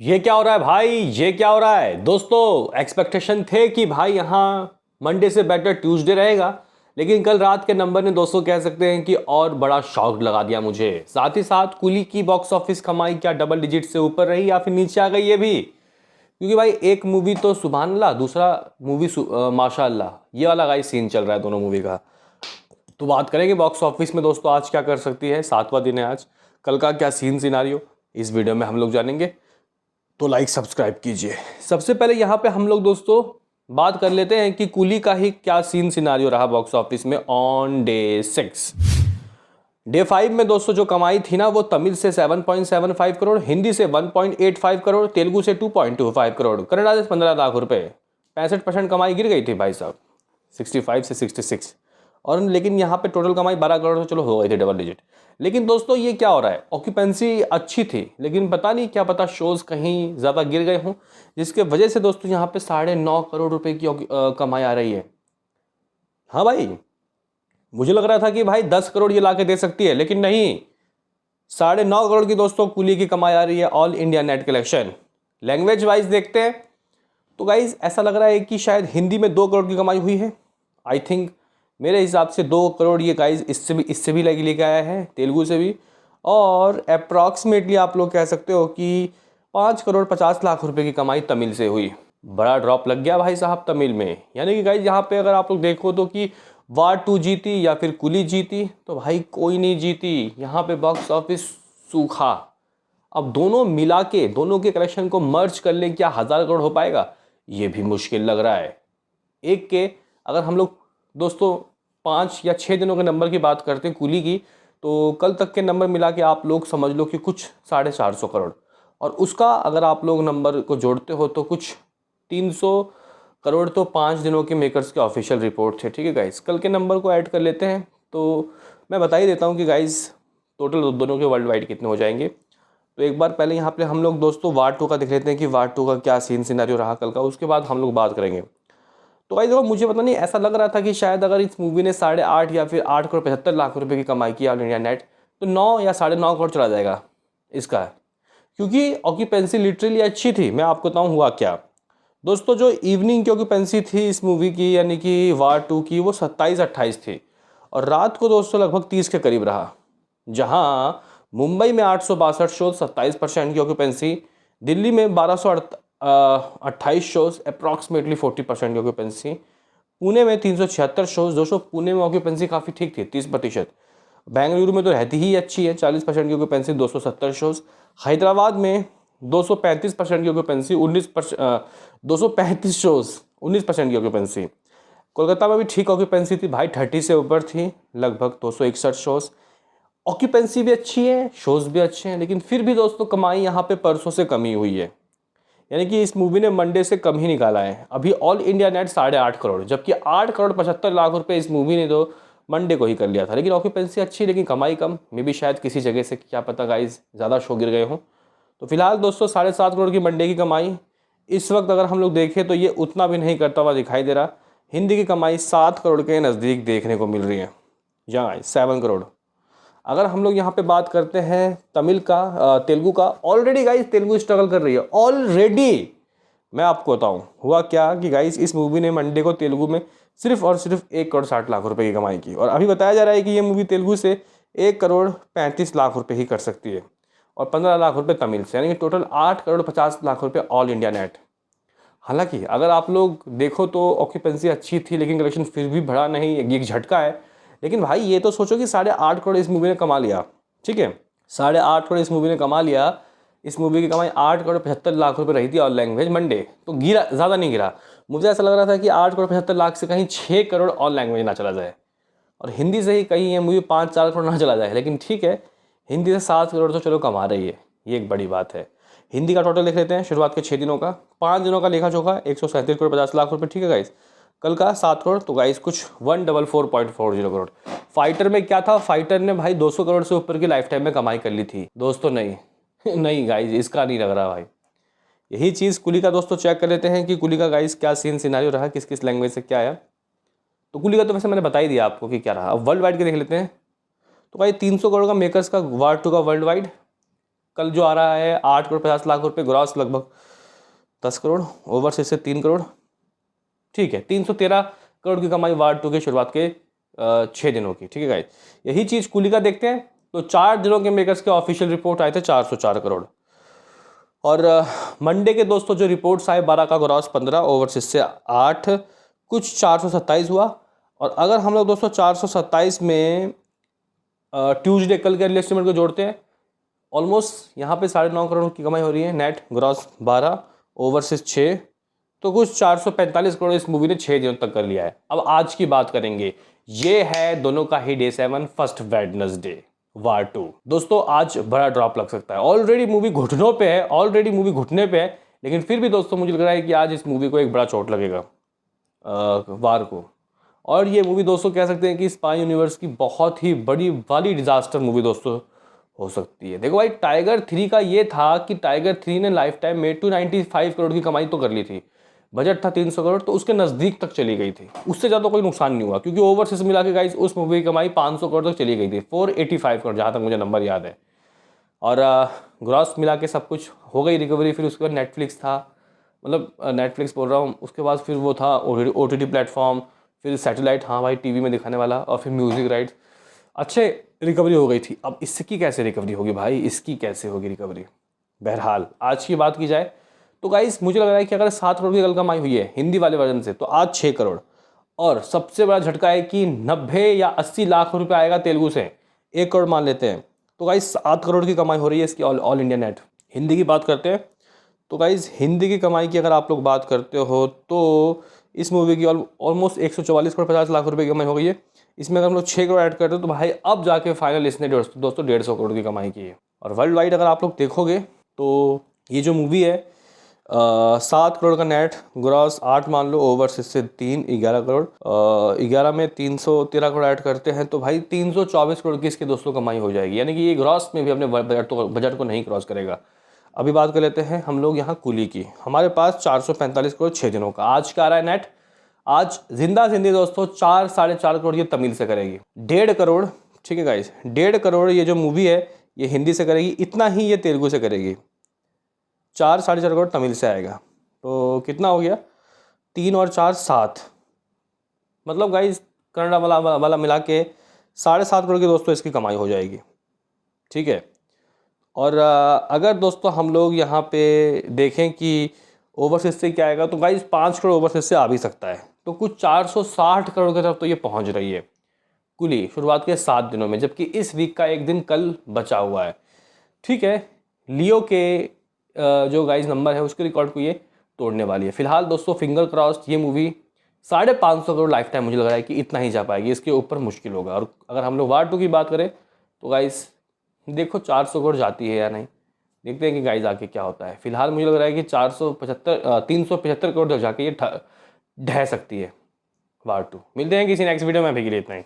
ये क्या हो रहा है भाई? ये क्या हो रहा है दोस्तों? एक्सपेक्टेशन थे कि भाई यहाँ मंडे से बेटर ट्यूसडे रहेगा, लेकिन कल रात के नंबर ने दोस्तों कह सकते हैं कि और बड़ा शॉक लगा दिया मुझे। साथ ही साथ कुली की बॉक्स ऑफिस कमाई क्या डबल डिजिट से ऊपर रही या फिर नीचे आ गई ये भी? क्योंकि भाई एक मूवी तो सुभान अल्लाह, दूसरा मूवी माशाअल्लाह, ये वाला गाइस सीन चल रहा है दोनों मूवी का। तो बात करेंगे बॉक्स ऑफिस में दोस्तों आज क्या कर सकती है। सातवां दिन है आज, कल का क्या सीन सिनारियो इस वीडियो में हम लोग जानेंगे। तो लाइक सब्सक्राइब कीजिए। सबसे पहले यहाँ पे हम लोग दोस्तों बात कर लेते हैं कि कुली का ही क्या सीन सिनारियो रहा बॉक्स ऑफिस में ऑन डे 6। डे 5 में दोस्तों जो कमाई थी ना, वो तमिल से 7.75 करोड़, हिंदी से 1.85 करोड़, तेलुगु से 2.25 करोड़, कन्नड़ा से 15 लाख रुपए। 65% कमाई गिर गई थी भाई साहब, 65 से 66। और लेकिन यहाँ पे टोटल कमाई 12 करोड़ तो चलो हो गई थी डबल डिजिट। लेकिन दोस्तों ये क्या हो रहा है, ऑक्यूपेंसी अच्छी थी लेकिन पता नहीं क्या पता शोज कहीं ज़्यादा गिर गए हों, जिसके वजह से दोस्तों यहाँ पे 9.5 करोड़ रुपए की कमाई आ रही है। हाँ भाई, मुझे लग रहा था कि भाई 10 करोड़ ये ला के दे सकती है, लेकिन नहीं, 9.5 करोड़ की दोस्तों कुली की कमाई आ रही है all India net collection. Language wise देखते हैं तो गाइज ऐसा लग रहा है कि शायद हिंदी में 2 करोड़ की कमाई हुई है। आई थिंक मेरे हिसाब से 2 करोड़ ये गाइज इससे भी लेके आया है, तेलुगु से भी। और अप्रॉक्सीमेटली आप लोग कह सकते हो कि 5 करोड़ 50 लाख रुपए की कमाई तमिल से हुई। बड़ा ड्रॉप लग गया भाई साहब तमिल में। यानी कि गाइज यहाँ पे अगर आप लोग देखो तो कि वार 2 जीती या फिर कुली जीती, तो भाई कोई नहीं जीती। यहाँ पे बॉक्स ऑफिस सूखा। अब दोनों मिला के दोनों के कलेक्शन को मर्ज कर ले, क्या 1000 करोड़ हो पाएगा? ये भी मुश्किल लग रहा है। एक के अगर हम लोग दोस्तों 5 या 6 दिनों के नंबर की बात करते हैं कुली की, तो कल तक के नंबर मिला के आप लोग समझ लो कि कुछ 450 करोड़। और उसका अगर आप लोग नंबर को जोड़ते हो तो कुछ 300 करोड़। तो 5 दिनों के मेकर्स के ऑफिशियल रिपोर्ट थे। ठीक है गाइस, कल के नंबर को ऐड कर लेते हैं तो मैं बता ही देता हूँ कि गाइस टोटल दोनों के वर्ल्ड वाइड कितने हो जाएंगे। तो एक बार पहले यहाँ पे हम लोग दोस्तों वार 2 का देख लेते हैं कि वार 2 का क्या सीन सिनारियो रहा कल का, उसके बाद हम लोग बात करेंगे। तो भाई देखो, मुझे पता नहीं, ऐसा लग रहा था कि शायद अगर इस मूवी ने 8.5 या फिर 8 करोड़ 75 लाख रुपए की कमाई की ऑल इंडिया नेट, तो 9 या 9.5 करोड़ चला जाएगा इसका। क्योंकि ऑक्यूपेंसी लिटरली अच्छी थी। मैं आपको बताऊँ हुआ क्या दोस्तों, जो इवनिंग की ऑक्यूपेंसी थी इस मूवी की यानी कि वार 2 की, वो 27-28 थी। और रात को दोस्तों लगभग 30 के करीब रहा। जहां मुंबई में 862 शोज 27% की ऑक्यूपेंसी, दिल्ली में 1228 शोज अप्रॉक्सीमेटली 40% की ऑक्यूपेंसी, पुणे में 376 शोज, दोस्तों पुणे में ऑक्यूपेंसी काफ़ी ठीक थी 30%। बेंगलुरु में तो रहती ही अच्छी है 40% की ऑक्यूपेंसी 270 शोज। हैदराबाद में 235% की ऑक्यूपेंसी 235 शोज 19% की ऑक्यूपेंसी। कोलकाता में भी ठीक ऑक्यूपेंसी थी भाई, 30 से ऊपर थी, लगभग 261 शोज। ऑक्यूपेंसी भी अच्छी है, शोज भी अच्छे हैं, लेकिन फिर भी दोस्तों कमाई यहाँ पे परसों से कमी हुई है। यानी कि इस मूवी ने मंडे से कम ही निकाला है। अभी ऑल इंडिया नेट 8.5 करोड़, जबकि 8 करोड़ 75 लाख रुपए इस मूवी ने तो मंडे को ही कर लिया था। लेकिन ऑक्यूपेंसी अच्छी, लेकिन कमाई कम। मे भी शायद किसी जगह से क्या पता गाइज ज़्यादा शो गिर गए हों। तो फिलहाल दोस्तों 7.5 करोड़ की मंडे की कमाई इस वक्त अगर हम लोग देखें तो ये उतना भी नहीं करता हुआ दिखाई दे रहा। हिंदी की कमाई 7 करोड़ के नज़दीक देखने को मिल रही है, यहाँ 7 करोड़। अगर हम लोग यहाँ पे बात करते हैं तमिल का, तेलुगु का, ऑलरेडी गाइस तेलुगु स्ट्रगल कर रही है ऑलरेडी। मैं आपको बताऊँ हुआ क्या कि गाइस इस मूवी ने मंडे को तेलुगु में सिर्फ और सिर्फ 1 करोड़ 60 लाख रुपए की कमाई की। और अभी बताया जा रहा है कि ये मूवी तेलुगु से 1 करोड़ 35 लाख रुपए ही कर सकती है, और 15 लाख रुपए तमिल से, यानी कि टोटल 8 करोड़ 50 लाख रुपए ऑल इंडिया नेट। हालांकि अगर आप लोग देखो तो ऑक्यूपेंसी अच्छी थी, लेकिन कलेक्शन फिर भी बढ़ा नहीं, ये एक झटका है। लेकिन भाई ये तो सोचो कि 8.5 करोड़ इस मूवी ने कमा लिया। ठीक है, 8.5 करोड़ इस मूवी ने कमा लिया। इस मूवी की कमाई 8 करोड़ 75 लाख रुपए रही थी और लैंग्वेज मंडे, तो गिरा, ज़्यादा नहीं गिरा। मुझे ऐसा लग रहा था कि 8 करोड़ 75 लाख से कहीं 6 करोड़ और लैंग्वेज ना चला जाए, और हिंदी से ही कहीं ये मूवी 5-4 करोड़ ना चला जाए। लेकिन ठीक है, हिंदी से 7 करोड़ तो चलो कमा रही है, ये एक बड़ी बात है। हिंदी का टोटल देख लेते हैं शुरुआत के 6 दिनों का। 5 दिनों का लेखा जोखा 137 करोड़ 50 लाख रुपए। ठीक है गाइस, कल का 7 करोड़, तो गाइस कुछ 144.40 करोड़। फाइटर में क्या था, फाइटर ने भाई 200 करोड़ से ऊपर की लाइफ टाइम में कमाई कर ली थी दोस्तों। नहीं नहीं गाइस, इसका नहीं लग रहा भाई। यही चीज़ कुली का दोस्तों चेक कर लेते हैं कि कुली का गाइस क्या सीन सिनारियो रहा, किस किस लैंग्वेज से क्या आया। तो कुली का तो वैसे मैंने बता ही दिया आपको कि क्या रहा। अब वर्ल्ड वाइड के देख लेते हैं। तो भाई 300 करोड़ का मेकर्स का वार 2 का वर्ल्ड वाइड, कल जो आ रहा है 8 करोड़ 50 लाख रुपए ग्रॉस, लगभग 10 करोड़, ओवरसीज से 3 करोड़, ठीक है 313 करोड़ की कमाई वार 2 के शुरुआत के 6 दिनों की। ठीक है गाइस, यही चीज़ कूली का देखते हैं तो 4 दिनों के मेकर्स के ऑफिशियल रिपोर्ट आए थे 404 करोड़। और मंडे के दोस्तों जो रिपोर्ट्स आए 12 का ग्रॉस 15, ओवरसीज से 8, कुछ 427 हुआ। और अगर हम लोग दोस्तों 427 में ट्यूसडे कल के अर्ली एस्टिमेट को जोड़ते हैं, ऑलमोस्ट यहाँ पे 9.5 करोड़ की कमाई हो रही है, नेट ग्रॉस 12, ओवरसीज 6, तो कुछ 445 करोड़ इस मूवी ने 6 दिनों तक कर लिया है। अब आज की बात करेंगे, ये है दोनों का ही डे 7 फर्स्ट वेडनेसडे वार 2। दोस्तों आज बड़ा ड्रॉप लग सकता है, ऑलरेडी मूवी घुटनों पे है, ऑलरेडी मूवी घुटने पे है, लेकिन फिर भी दोस्तों मुझे लग रहा है कि आज इस मूवी को एक बड़ा चोट लगेगा वार को। और ये मूवी दोस्तों कह सकते हैं कि स्पाई यूनिवर्स की बहुत ही बड़ी वाली डिजास्टर मूवी दोस्तों हो सकती है। देखो भाई, टाइगर 3 का ये था कि टाइगर 3 ने लाइफ टाइम में 295 करोड़ की कमाई तो कर ली थी, बजट था 300 करोड़, तो उसके नज़दीक तक चली गई थी, उससे ज़्यादा कोई नुकसान नहीं हुआ, क्योंकि ओवरसीज मिला के गाइस उस मूवी की कमाई 500 करोड़ तक चली गई थी, 485 करोड़ जहाँ तक मुझे नंबर याद है। और ग्रॉस मिला के सब कुछ हो गई रिकवरी। फिर उसके बाद नेटफ्लिक्स था, मतलब नेटफ्लिक्स बोल रहा हूँ, उसके बाद फिर वो था OTT प्लेटफॉर्म, फिर सैटेलाइट, हाँ भाई टीवी में दिखाने वाला, और फिर म्यूज़िक राइट्स, अच्छे रिकवरी हो गई थी। अब इसकी कैसे रिकवरी होगी भाई, इसकी कैसे होगी रिकवरी। बहरहाल आज की बात की जाए तो गाइस मुझे लग रहा है कि अगर 7 करोड़ की कल कमाई हुई है हिंदी वाले वर्जन से, तो आज 6 करोड़, और सबसे बड़ा झटका है कि 90 या 80 लाख रुपए आएगा तेलुगु से, 1 करोड़ मान लेते हैं, तो गाइस 7 करोड़ की कमाई हो रही है इसकी ऑल इंडिया नेट। हिंदी की बात करते हैं तो गाइस हिंदी की कमाई की अगर आप लोग बात करते हो तो इस मूवी की ऑलमोस्ट 144 करोड़ 50 लाख रुपए की कमाई हो गई है। इसमें अगर हम लोग 6 करोड़ ऐड करते हो तो भाई अब जाके फाइनल इसने दोस्तों 150 करोड़ की कमाई की है। और वर्ल्ड वाइड अगर आप लोग देखोगे तो ये जो मूवी है 7 करोड़ का नेट ग्रॉस, 8 मान लो, ओवरसीज से 3, 11 करोड़, 11 में 313 करोड़ ऐड करते हैं तो भाई 324 करोड़ की इसकी दोस्तों कमाई हो जाएगी, यानी कि ये ग्रॉस में भी अपने बजट को नहीं क्रॉस करेगा। अभी बात कर लेते हैं हम लोग यहाँ कुली की। हमारे पास 445 करोड़ 6 दिनों का आज का आ रहा है नेट। आज जिंदा जिंदी दोस्तों 4-4.5 करोड़ ये तमिल से करेगी, 1.5 करोड़, ठीक है गाइस, 1.5 करोड़ ये जो मूवी है ये हिंदी से करेगी, इतना ही ये तेलुगु से करेगी, 4-4.5 करोड़ तमिल से आएगा, तो कितना हो गया, 3 और 4 7, मतलब गाइस कन्नड़ा वाला मिला के 7.5 करोड़ की दोस्तों इसकी कमाई हो जाएगी। ठीक है, और अगर दोस्तों हम लोग यहाँ पे देखें कि ओवरसीज से क्या आएगा, तो गाइस 5 करोड़ ओवरसीज से आ भी सकता है, तो कुछ 460 करोड़ की तरफ तो ये पहुँच रही है कुली शुरुआत के 7 दिनों में, जबकि इस वीक का एक दिन कल बचा हुआ है। ठीक है, लियो के जो गाइस नंबर है उसके रिकॉर्ड को ये तोड़ने वाली है। फिलहाल दोस्तों फिंगर क्रॉस्ड, ये मूवी 550 करोड़ लाइफ टाइम मुझे लग रहा है कि इतना ही जा पाएगी, इसके ऊपर मुश्किल होगा। और अगर हम लोग वार 2 की बात करें तो गाइस देखो 400 करोड़ जाती है या नहीं, देखते हैं कि गाइस आके क्या होता है। फिलहाल मुझे लग रहा है कि 375 करोड़ तक जाके ये ढह सकती है वार 2। मिलते हैं किसी नेक्स्ट वीडियो में, अभी के लिए इतना ही।